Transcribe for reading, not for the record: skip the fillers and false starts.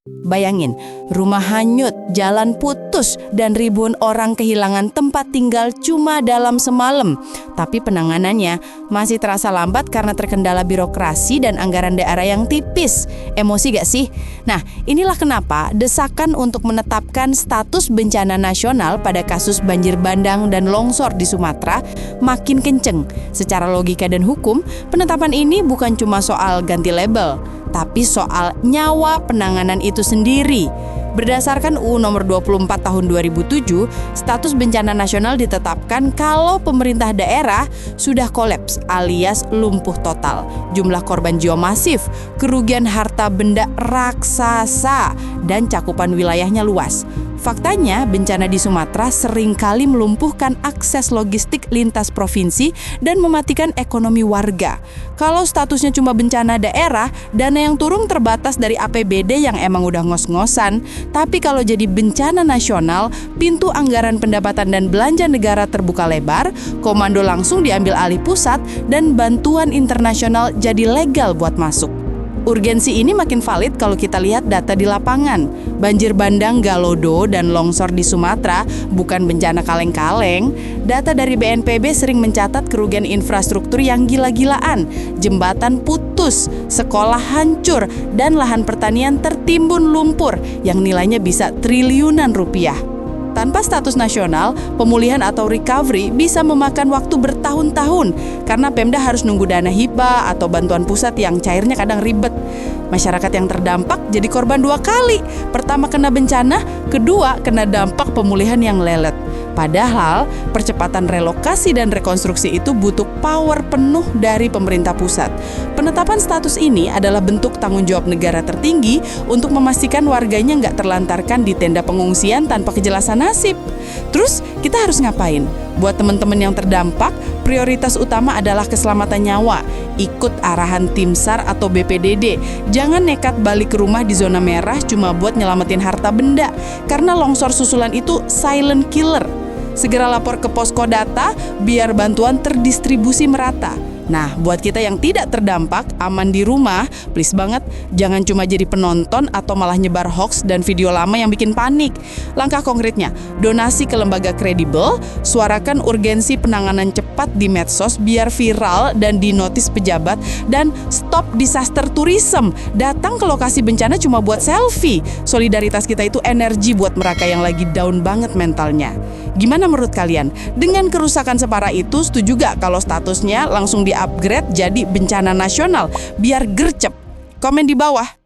Bayangin, rumah hanyut, jalan putus, dan ribuan orang kehilangan tempat tinggal cuma dalam semalam. Tapi penanganannya masih terasa lambat karena terkendala birokrasi dan anggaran daerah yang tipis. Emosi gak sih? Nah, inilah kenapa desakan untuk menetapkan status bencana nasional pada kasus banjir bandang dan longsor di Sumatera makin kenceng. Secara logika dan hukum, penetapan ini bukan cuma soal ganti label, tapi soal nyawa penanganan itu sendiri. Berdasarkan UU nomor 24 tahun 2007, status bencana nasional ditetapkan kalau pemerintah daerah sudah kolaps alias lumpuh total, jumlah korban jiwa masif, kerugian harta benda raksasa, dan cakupan wilayahnya luas. Faktanya, bencana di Sumatera seringkali melumpuhkan akses logistik lintas provinsi dan mematikan ekonomi warga. Kalau statusnya cuma bencana daerah, dana yang turun terbatas dari APBD yang emang udah ngos-ngosan. Tapi kalau jadi bencana nasional, pintu anggaran pendapatan dan belanja negara terbuka lebar, komando langsung diambil alih pusat, dan bantuan internasional jadi legal buat masuk. Urgensi ini makin valid kalau kita lihat data di lapangan. Banjir bandang Galodo dan longsor di Sumatera bukan bencana kaleng-kaleng. Data dari BNPB sering mencatat kerugian infrastruktur yang gila-gilaan. Jembatan putus, sekolah hancur, dan lahan pertanian tertimbun lumpur yang nilainya bisa triliunan rupiah. Tanpa status nasional, pemulihan atau recovery bisa memakan waktu bertahun-tahun karena Pemda harus nunggu dana hibah atau bantuan pusat yang cairnya kadang ribet. Masyarakat yang terdampak jadi korban dua kali. Pertama kena bencana, kedua kena dampak pemulihan yang lelet. Padahal percepatan relokasi dan rekonstruksi itu butuh power penuh dari pemerintah pusat. Penetapan status ini adalah bentuk tanggung jawab negara tertinggi untuk memastikan warganya nggak terlantarkan di tenda pengungsian tanpa kejelasan nasib. Terus kita harus ngapain? Buat teman-teman yang terdampak, prioritas utama adalah keselamatan nyawa. Ikut arahan tim SAR atau BPDD. Jangan nekat balik ke rumah di zona merah cuma buat nyelamatin harta benda. Karena longsor susulan itu silent killer. Segera lapor ke posko data biar bantuan terdistribusi merata. Nah, buat kita yang tidak terdampak, aman di rumah, please banget, jangan cuma jadi penonton atau malah nyebar hoax dan video lama yang bikin panik. Langkah konkretnya, donasi ke lembaga kredibel, suarakan urgensi penanganan cepat di medsos biar viral dan dinotis pejabat, dan stop disaster tourism. Datang ke lokasi bencana cuma buat selfie. Solidaritas kita itu energi buat mereka yang lagi down banget mentalnya. Gimana menurut kalian? Dengan kerusakan separah itu, setuju gak kalau statusnya langsung di-upgrade jadi bencana nasional biar gercep? Komen di bawah.